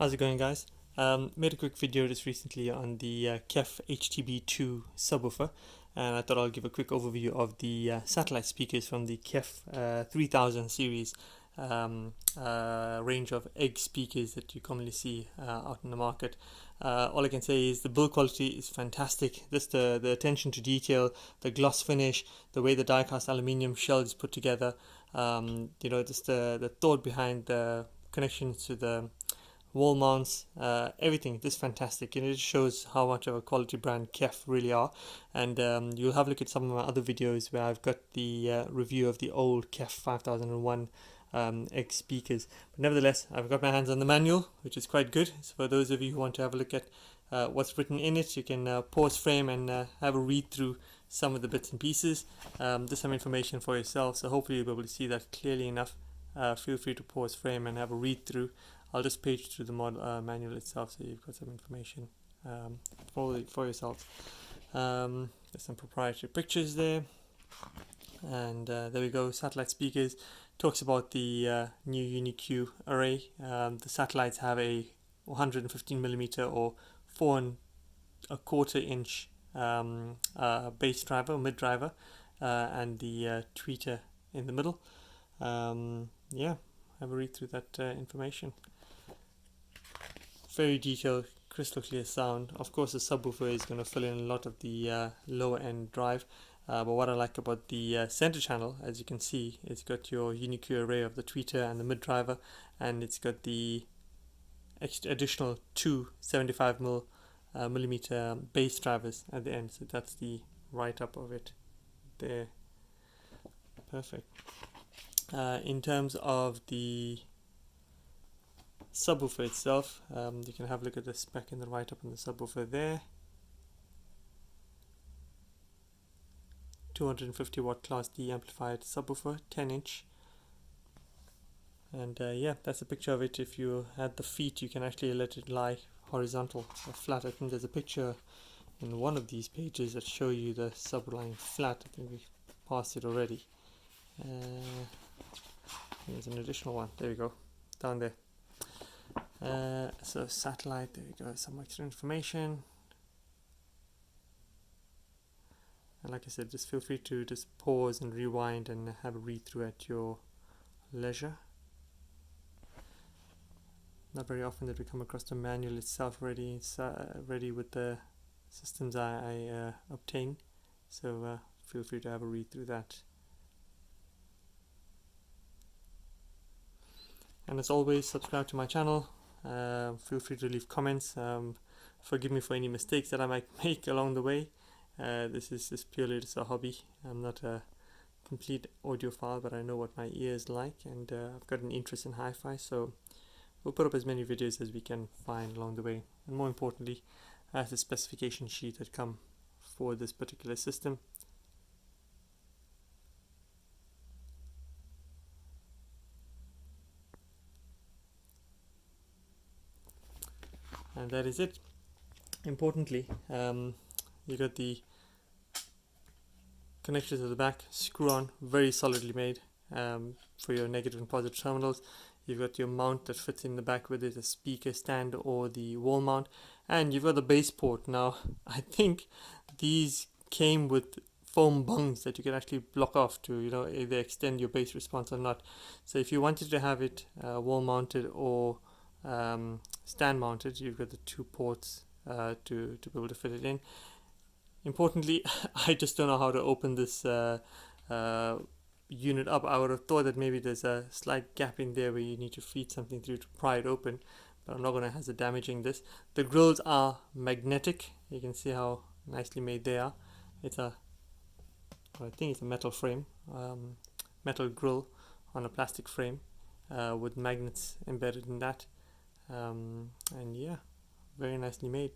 How's it going, guys? Made a quick video just recently on the KEF HTB2 subwoofer, and I thought I'll give a quick overview of the satellite speakers from the KEF 3000 series range of egg speakers that you commonly see out in the market. All I can say is the build quality is fantastic. Just the attention to detail, the gloss finish, the way the die-cast aluminium shell is put together, just the thought behind the connections to the wall mounts, everything just fantastic. It just shows how much of a quality brand KEF really are. And you'll have a look at some of my other videos where I've got the review of the old KEF 5001 X speakers. But nevertheless, I've got my hands on the manual, which is quite good. So for those of you who want to have a look at what's written in it, you can pause frame and have a read through some of the bits and pieces. Just some information for yourself, so hopefully you'll be able to see that clearly enough. Feel free to pause frame and have a read through. I'll just page through the manual itself, so you've got some information for yourself. There's some proprietary pictures there, and there we go. Satellite speakers talks about the new UniQ array. The satellites have a 115mm or 4¼ inch bass driver, mid driver, and the tweeter in the middle. Yeah, have a read through that information. Very detailed, crystal clear sound. Of course, the subwoofer is going to fill in a lot of the lower end drive, but what I like about the center channel, as you can see, it's got your UniQ array of the tweeter and the mid driver, and it's got the additional two 75mm bass drivers at the end. So that's the write up of it there. Perfect. In terms of the subwoofer itself, you can have a look at the spec in the write-up on the subwoofer there. 250 watt class D amplified subwoofer, 10 inch. And yeah, that's a picture of it. If you had the feet, you can actually let it lie horizontal or flat. I think there's a picture in one of these pages that show you the sub lying flat. I think we passed it already. There's an additional one. There we go, down there. So satellite, there we go, some extra information. And like I said, just feel free to just pause and rewind and have a read through at your leisure. Not very often that we come across the manual itself ready with the systems I obtain. So feel free to have a read through that. And as always, subscribe to my channel. Feel free to leave comments. Forgive me for any mistakes that I might make along the way. This is just purely just a hobby. I'm not a complete audiophile, but I know what my ears like, and I've got an interest in hi-fi, so we'll put up as many videos as we can find along the way. And more importantly, I have the specification sheet that come for this particular system. And that is it. Importantly, you got the connectors at the back, screw on, very solidly made for your negative and positive terminals. You've got your mount that fits in the back, whether it's a speaker stand or the wall mount, and you've got the base port. Now, I think these came with foam bungs that you can actually block off to, either extend your bass response or not. So if you wanted to have it wall mounted or stand mounted, you've got the two ports to be able to fit it in. Importantly, I just don't know how to open this unit up. I would have thought that maybe there's a slight gap in there where you need to feed something through to pry it open, but I'm not going to hazard damaging this. The grills are magnetic. You can see how nicely made they are. I think it's a metal frame, metal grill on a plastic frame with magnets embedded in that. And yeah, very nicely made.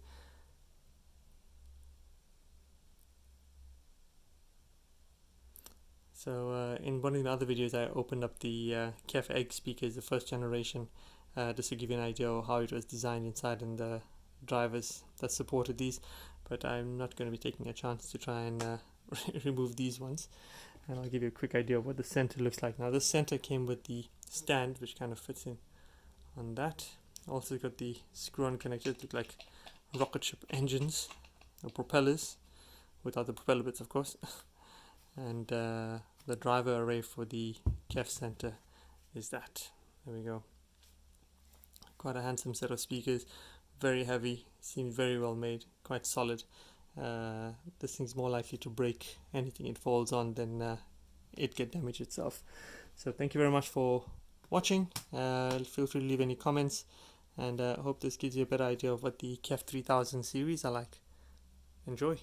So in one of the other videos, I opened up the KEF egg speakers, the first generation, just to give you an idea of how it was designed inside and the drivers that supported these. But I'm not going to be taking a chance to try and remove these ones. And I'll give you a quick idea of what the center looks like. Now, this center came with the stand, which kind of fits in on that. Also got the screw-on connectors, look like rocket ship engines or propellers, without the propeller bits of course. And the driver array for the KEF center is that. There we go. Quite a handsome set of speakers, very heavy, seems very well made, quite solid. This thing's more likely to break anything it falls on than it get damaged itself. So thank you very much for watching. Feel free to leave any comments, and I hope this gives you a better idea of what the KEF 3000 series are like. Enjoy.